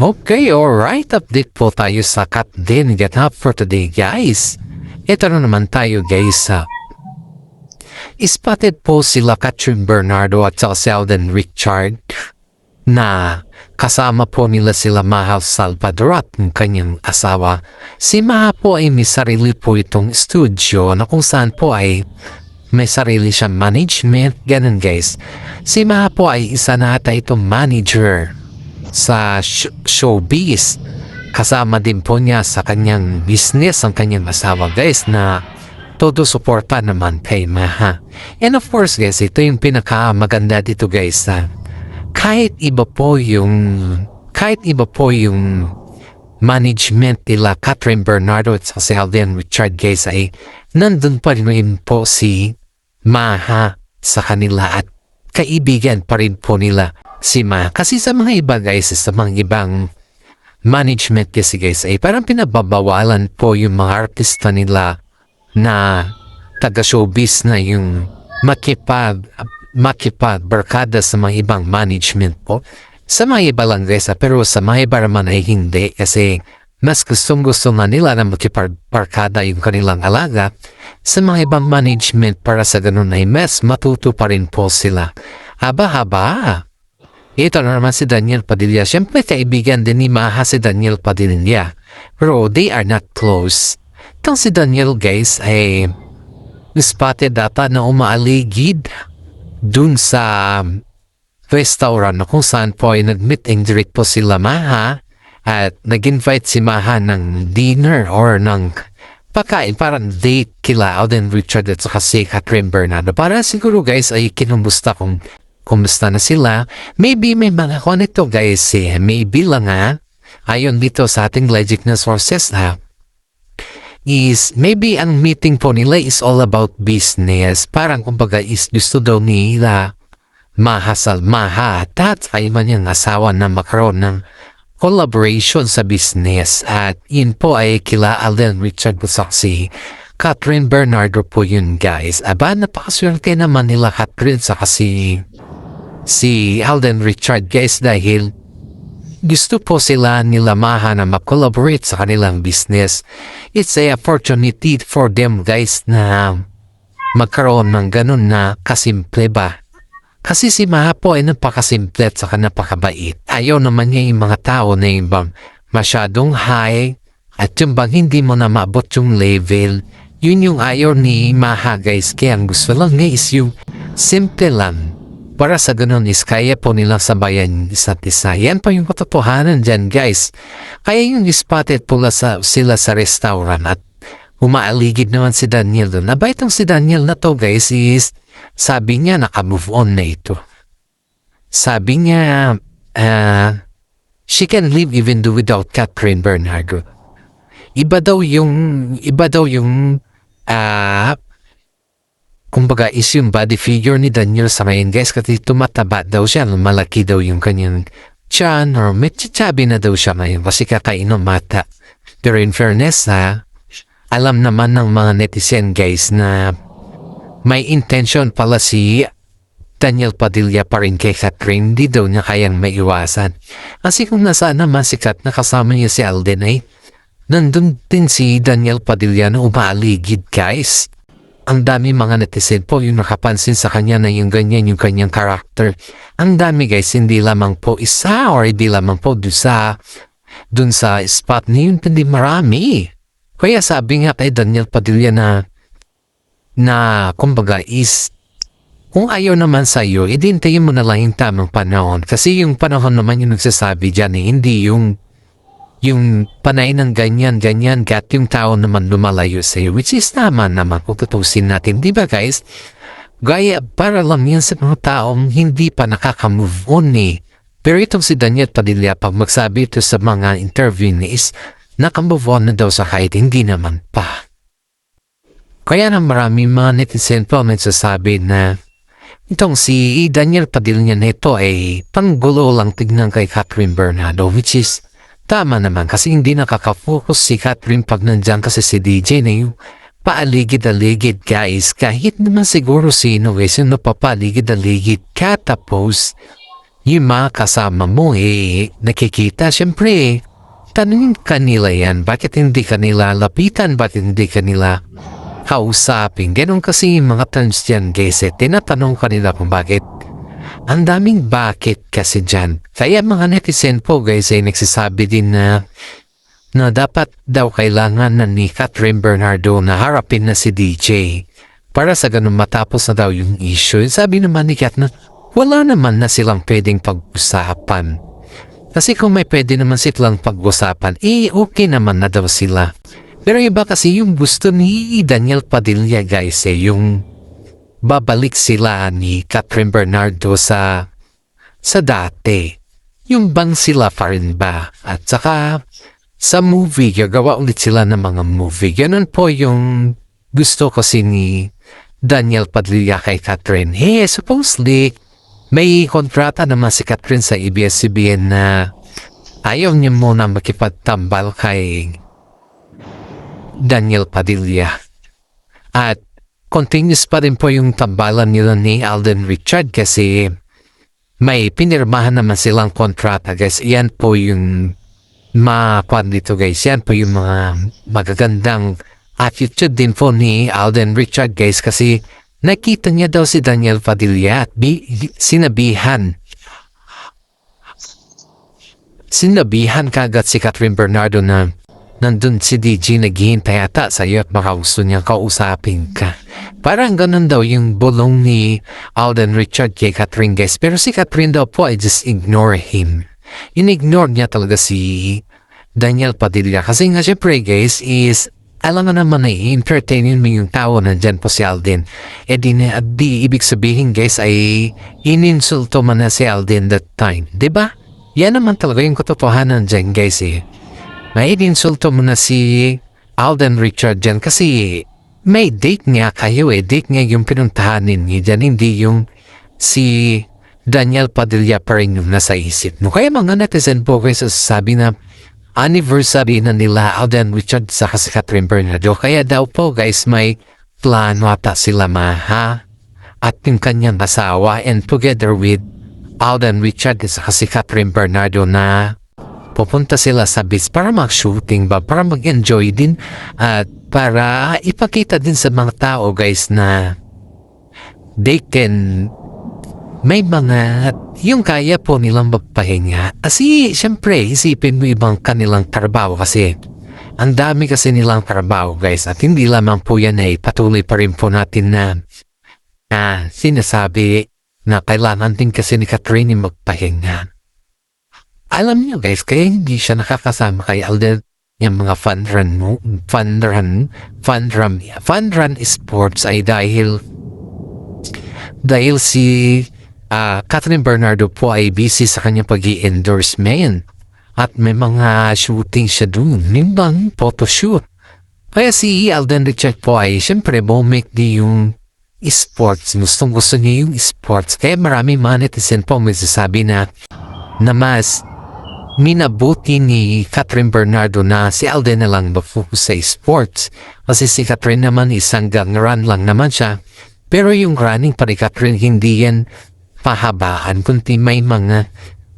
Okay, alright. Update po tayo sa Kat Din Get Up for today, guys. Ito na naman tayo, guys. Spotted po sila Katrin Bernardo at si Alden Richard na kasama po nila sila Mahal Salvador at ng kanyang asawa. Si Maha po ay may sarili po itong studio na kung saan po ay may sarili siyang management. Ganun, guys. Si Maha po ay isa na ata itong manager sa showbiz. Kasama din po niya sa kanyang business ang kanyang asawa, guys, na todo suporta naman kay Maha. And of course, guys, ito yung pinakamaganda dito, guys. Kahit iba po yung management nila Katrin Bernardo at si Alden Richard, guys, ay nandun pa rin po si Maha sa kanila at kaibigan pa rin po nila si Maha. Kasi sa mga iba, guys, sa mga ibang management kasi, guys, ay parang pinababawalan po yung mga artista nila na taga-showbiz na yung makipagbarkada sa mga ibang management po. Sa mga iba lang, guys, pero sa mga iba naman ay hindi kasi mas gustong-gusto na nila na makipagbarkada yung kanilang alaga sa mga ibang management para sa ganun ay mas matuto pa rin po sila. Haba-haba. Ito na naman si Daniel Padilla. Siyempre, kaibigan din ni Maha si Daniel Padilla. Pero they are not close. Itong si Daniel, guys, ay spotted data na umaaligid dun sa restaurant na kung saan po ay nag-meet and greet po sila Maha at nag-invite si Maha ng dinner or ng pagkain, parang date kila Alden Richard at saka si Katrin Bernardo. Para siguro, guys, ay kinumusta kung kumusta na sila. Maybe may mga konito, guys, maybe lang ayon dito sa ating legit na sources is maybe ang meeting po nila is all about business. Parang kumbaga is gusto daw nila Maha at ay man yung asawa na makaroon ng collaboration sa business. At yun po ay kila Alden Richard si Katrin Bernardo po yun, guys. Aba, napakaswerte naman nila Katrin sa si Alden Richard, guys, dahil gusto po sila nila Maha na mag-collaborate sa kanilang business. It's a opportunity for them, guys, na magkaroon ng ganun na kasimple ba. Kasi si Maha po ay napakasimple at saka napakabait. Ayaw naman niya yung mga tao na yung bang masyadong high at yung bang hindi mo na maabot yung level. Yun yung ayaw ni Maha, guys. Kaya ang gusto lang niya is yung simple lang. Para sa ganun is kaya po nila sabayan isa't isa. Yan pa yung katotohanan dyan, guys. Kaya yung spotted po sila sa restaurant at umaaligid naman si Daniel doon. Aba, itong si Daniel na to, guys, is sabi niya naka-move on na ito. Sabi niya she can live even though without Katrin Bernardo. Iba daw yung kumbaga is yung body figure ni Daniel sa ngayon, guys, kasi tumataba daw siya, malaki daw yung kanyang tiyan or medyo na daw siya ngayon kasi kakainom mata. Pero in fairness, alam naman ng mga netizen, guys, na may intention pala si Daniel Padilla pa rin kay Katrin, hindi daw niya kayang maiwasan. Kasi kung nasaan naman si Kat na kasama niya si Alden ay nandun din si Daniel Padilla na umaaligid, guys. Ang dami mga netizen po yung nakapansin sa kanya na yung ganyan yung kanyang karakter. Ang dami, guys, hindi lamang po isa or hindi lamang po dun sa spot na yun, hindi marami. Kaya sabi nga kay Daniel Padilla na kumbaga is kung ayaw naman sa iyo, idintayin mo na lang yung tamang panahon. Kasi yung panahon naman yung nagsasabi dyan hindi yung panay ng ganyan, gat yung tao naman lumalayo sa iyo, which is tama naman kung tutusin natin, di ba, guys? Gaya, para lang yan sa mga taong hindi pa nakaka-move on Pero itong si Daniel Padilla, pag magsabi ito sa mga interview is naka-move on na daw sa kahit hindi naman pa. Kaya na marami mga netizen po nagsasabi na itong si Daniel Padilla na ito ay panggulo lang tignan kay Katrin Bernardo, which is tama naman kasi hindi nakaka-focus si Katrin pag nandyan kasi si DJ na yung paaligid-aligid, guys. Kahit naman siguro sino, guys, yung napapaligid-aligid katapos yung mga kasama mo nakikita, syempre, tanungin kanila yan, bakit hindi kanila lapitan, bakit hindi kanila kausapin. Ganon kasi yung mga terms dyan guys, tinatanong kanila kung bakit. Ang daming bakit kasi dyan. Kaya mga netizen po guys ay nagsasabi din na dapat daw kailangan na ni Catherine Bernardo na harapin na si DJ para sa ganun matapos na daw yung issue. Sabi naman ni Kat na wala naman na silang pwedeng pag-usapan. Kasi kung may pwede naman silang pag-usapan, okay naman na daw sila. Pero iba kasi yung gusto ni Daniel Padilla guys yung babalik sila ni Catherine Bernardo sa dati. Yung bang sila pa rin ba? At saka sa movie, gagawa ulit sila ng mga movie. Ganun po yung gusto kasi ni Daniel Padilla kay Catherine. Supposedly, may kontrata naman si Catherine sa ABS-CBN na ayaw niya muna makipagtambal kay Daniel Padilla. At continuous pa rin po yung tambalan nila ni Alden Richard kasi may pinirmahan naman silang kontrata guys. Yan po yung dito guys. Yan po yung mga magagandang attitude din po ni Alden Richard guys kasi nakita niya daw si Daniel Padilla at sinabihan kagad si Catherine Bernardo na nandun si DJ naghihintay ata sa iyo at baka gusto niya kausapin ka. Parang ganun daw yung bulong ni Alden Richard kay Catherine guys. Pero si Catherine daw po ay just ignore him. In-ignore niya talaga si Daniel Padilla. Kasi nga syempre guys is alam nga naman na i-entertainin mo yung tao nandyan po si Alden. Di ibig sabihin guys ay ininsulto man na si Alden that time. Diba? Yan naman talaga yung katotohanan dyan guys May ininsulto mo na si Alden Richard dyan kasi may date nga kayo Date nga yung pinuntahanin niya dyan. Hindi yung si Daniel Padilla pa rin yung nasa isip mo. Kaya mga netizen po guys sabi na anniversary na nila Alden Richard sa si Catherine Bernardo. Kaya daw po guys may plano ata sila at yung kanyang asawa and together with Alden Richard sa si Catherine Bernardo na pupunta sila sa beach para mag-shooting para mag-enjoy din at para ipakita din sa mga tao guys na they can may mga yung kaya po nilang magpahinga. Kasi syempre isipin mo ibang kanilang trabaho kasi ang dami kasi nilang trabaho guys at hindi lamang po yan patuloy pa rin po natin na sinasabi na kailangan din kasi ni Catherine magpahinga. Alam niyo guys kaya hindi siya nakakasama kay Alden yung mga fun run sports ay dahil si Catherine Bernardo po ay busy sa kanyang pag-i-endorsement at may mga shooting siya dun, nimbang photoshoot. Kaya si Alden Richard po ay syempre bumik di yung sports, gusto niya yung sports. Kaya marami mga netizen po may sasabi na mas minabuti ni Catherine Bernardo na si Alden na lang mag-focus sa sports. Kasi si Catherine naman isang gang run lang naman siya. Pero yung running pa ni Catherine hindi yan pahabaan, kundi may mga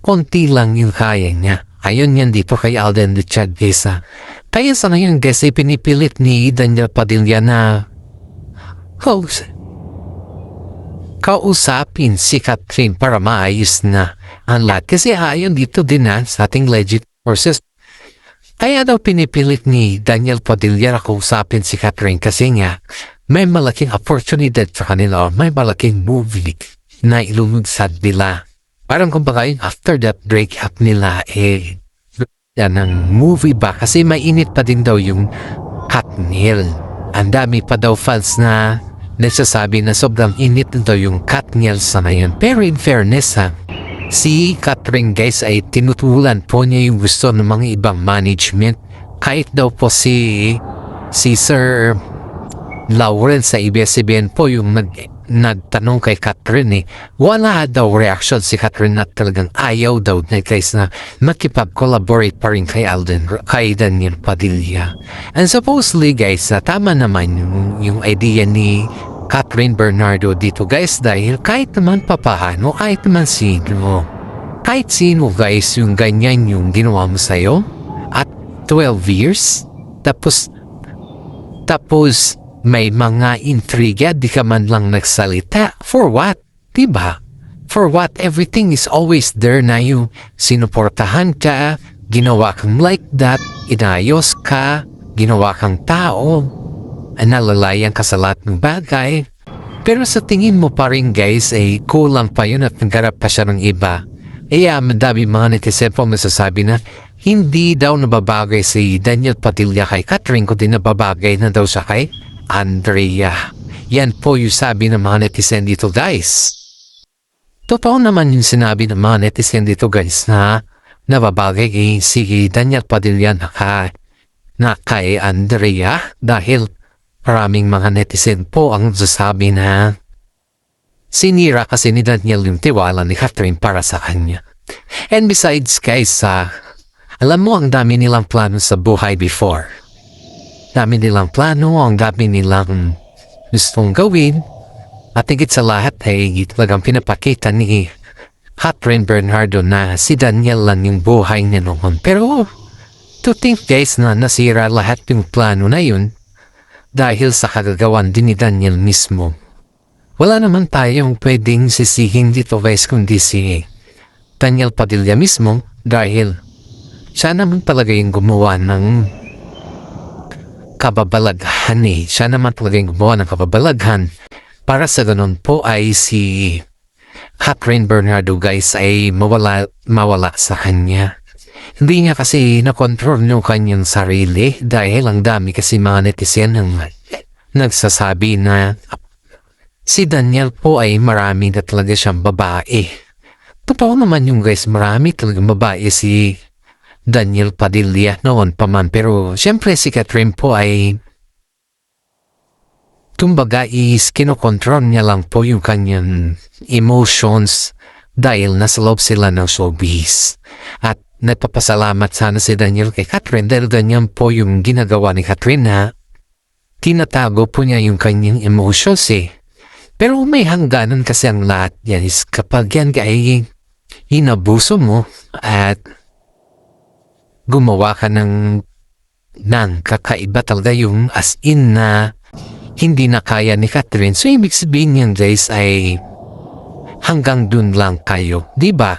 konti lang yung kaya niya. Ayun yan dito kay Alden Richard Besa. Kaya sa ngayon guys ay pinipilit ni Daniel Padilla na kausapin si Catherine para maayos na ang lahat. Kasi ayon dito din sa ating legit sources. Kaya daw pinipilit ni Daniel Padilla na kausapin si Catherine kasi nga may malaking opportunity sa kanila o may malaking movie na ilulunsad nila. Parang kumbaga after that breakup nila yan ang movie ba kasi mainit pa din daw yung Katniel. Ang dami pa daw fans na nagsasabi na sobrang init daw yung Katniel sa ngayon. Pero in fairness si Catherine guys ay tinutulan po niya yung gusto ng mga ibang management. Kahit daw po si Sir Lawrence sa ABS-CBN po yung nagtanong kay Catherine wala daw reaction si Catherine at talagang ayaw daw na guys na makipag-collaborate pa rin kay Daniel Padilla. And supposedly guys tama naman yung idea ni Catherine Bernardo dito guys dahil kahit naman papaano kahit naman sino Kahit sino guys yung ganyan yung ginawa mo sa'yo at 12 years. Tapos may mga intriga, di ka man lang nagsalita. For what? Diba? For what? Everything is always there na yung sinuportahan ka, ginawa kang like that, inayos ka, ginawa kang tao, nalalayan ka sa lahat ng bagay. Pero sa tingin mo pa rin guys ay kulang pa yun at nagharap pa siya ng iba. Madami mga netizen po masasabi na hindi daw nababagay si Daniel Padilla kay Catherine kundi nababagay na daw siya kay Andrea. Yan po yung sabi ng mga netizen dito guys. Totoo naman yung sinabi ng mga netizen dito guys na nababagay si Daniel Padilla na kay Andrea dahil maraming mga netizen po ang sasabi na sinira kasi ni Daniel yung tiwala ni Catherine para sa kanya. And besides guys, alam mo ang dami nilang plano sa buhay before. Dami nilang plano, ang dami nilang gustong gawin. At higit sa lahat ay talagang pinapakita ni Catherine Bernardo na si Daniel lang yung buhay niya noon. Pero to think guys na nasira lahat yung plano na yun dahil sa kagagawan din ni Daniel mismo. Wala naman tayong pwedeng sisihin dito guys kundi si Daniel Padilla mismo dahil siya naman talaga yung gumawa ng kababalaghan Siya naman talaga yung gumawa ng kababalaghan. Para sa ganun po ay si Catherine Bernardo guys ay mawala sa kanya. Hindi niya kasi nakontrol yung kanyang sarili dahil ang dami kasi mga netizen ang nagsasabi na si Daniel po ay marami na talaga siyang babae. Totoo naman yung guys, marami talagang babae si Daniel Padilla noon pa man. Pero syempre si Catherine po ay kumbaga is kinokontrol niya lang po yung kanyang emotions dahil nasa loob sila ng showbiz. At nagpapasalamat sana si Daniel kay Catherine dahil ganyan po yung ginagawa ni Catherine na tinatago po niya yung kanyang emotions Pero may hangganan kasi ang lahat yan is kapag yan ay inabuso mo at gumawa ka ng kakaiba talaga yung as in na hindi na kaya ni Catherine. So ibig sabihin yan guys ay hanggang dun lang kayo. Diba?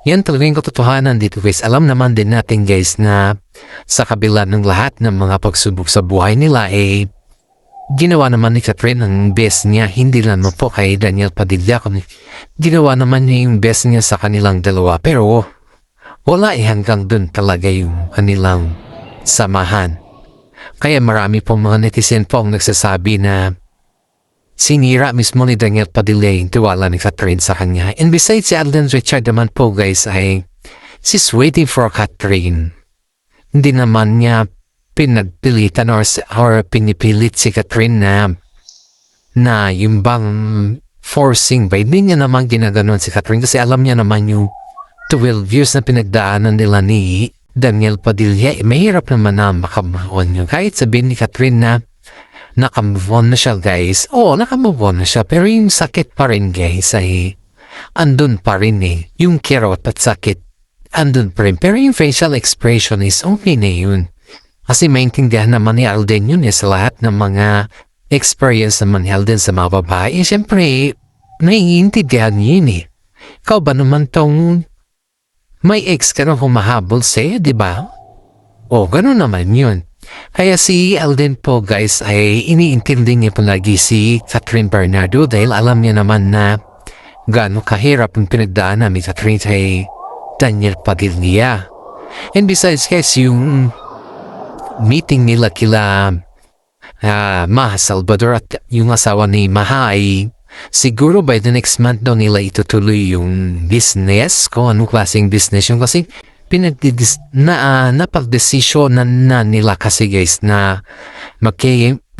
Yan talaga yung katotohanan dito guys. Alam naman din natin guys na sa kabila ng lahat ng mga pagsubok sa buhay nila ginawa naman ni Catherine ang best niya, hindi lang po kay Daniel Padilla. Ginawa naman niya yung best niya sa kanilang dalawa. Pero wala hanggang dun talaga yung kanilang samahan. Kaya marami pong mga netizen po ang nagsasabi na sinira mismo ni Daniel Padilla yung tiwala ni Catherine sa kanya. And besides si Alden Richard naman po guys ay she's waiting for Catherine. Hindi naman niya pinagpilitan or pinipilit si Catherine na yung bang forcing ba. Hindi niya naman ginaganon si Catherine kasi alam niya naman yung 12 years na pinagdaanan nila ni Daniel Padilla. Mahirap naman na makamove on yun. Kahit sabihin ni Catherine na nakamove on na siya guys. Oo, nakamove on na siya. Pero yung sakit pa rin guys ay andun pa rin Yung kirot at sakit andun pa rin. Pero yung facial expression is okay na yun. Kasi maintindihan naman ni Alden yun sa lahat ng mga experience naman ni Alden sa mga babae. Siyempre, naiintindihan yun Ikaw ba naman tong may ex ka nang humahabol sa'yo, di ba? O, gano'n naman yun. Kaya si Alden po guys ay iniintindi niya palagi si Catherine Bernardo dahil alam niya naman na gaano kahirap ang pinagdaanan ni Catherine kay Daniel Padilla. And besides guys, yung meeting nila kila Maha Salvador at yung asawa ni Maha ay siguro by the next month daw nila itutuloy yung business. Kung anong klaseng business yung kasi napag-desisyon na nila kasi guys na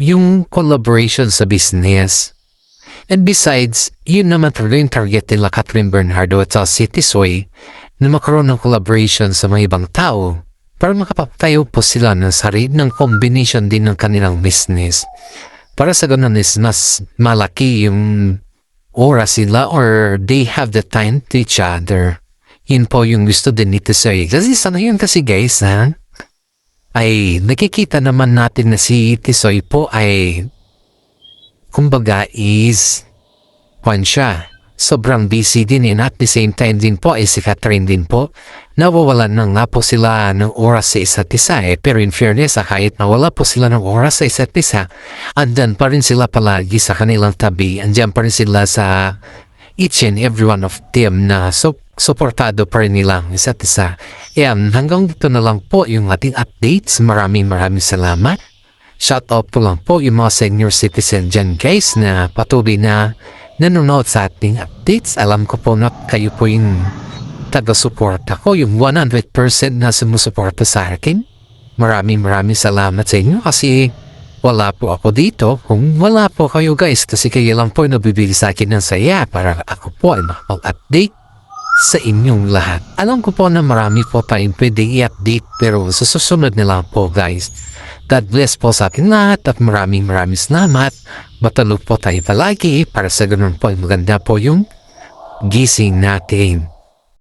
yung collaboration sa business. And besides, yun naman talaga yung target nila Catherine Bernardo at si Tisoy na magkaroon ng collaboration sa mga ibang tao para makapagtayo po sila ng sarili ng combination din ng kanilang business. Para sa ganun is mas malaki yung oras sila or they have the time to each other. Yun po yung gusto din ni Tisoy. Kasi sa ngayon kasi guys, ay nakikita naman natin na si Tisoy po ay kumbaga is siya. Sobrang busy din and at the same time din po ay si Catherine din po. Nawawalan na nga po sila ng oras sa isa't isa pero in fairness kahit nawala po sila ng oras sa isa't isa, andyan pa rin sila palagi sa kanilang tabi, andyan pa rin sila sa each and every one of them na suportado pa rin nilang isa't isa. Hanggang dito na lang po yung ating updates. Maraming salamat. Shout out po lang po yung mga senior citizen dyan guys na patuloy na nanonood sa ating updates. Alam ko po na kayo po yung taga-suporta ko, yung 100% na sumusuporta sa akin. Maraming salamat sa inyo kasi wala po ako dito kung wala po kayo guys, kasi kayo lang po nabibili sa akin ng saya para ako po ay makapag-update sa inyong lahat. Alam ko po na marami po tayong pwedeng i-update pero sa susunod na lang po guys. God bless po sa ating lahat at maraming salamat. Matulog po tayo palagi para sa ganun po ay maganda po yung gising natin.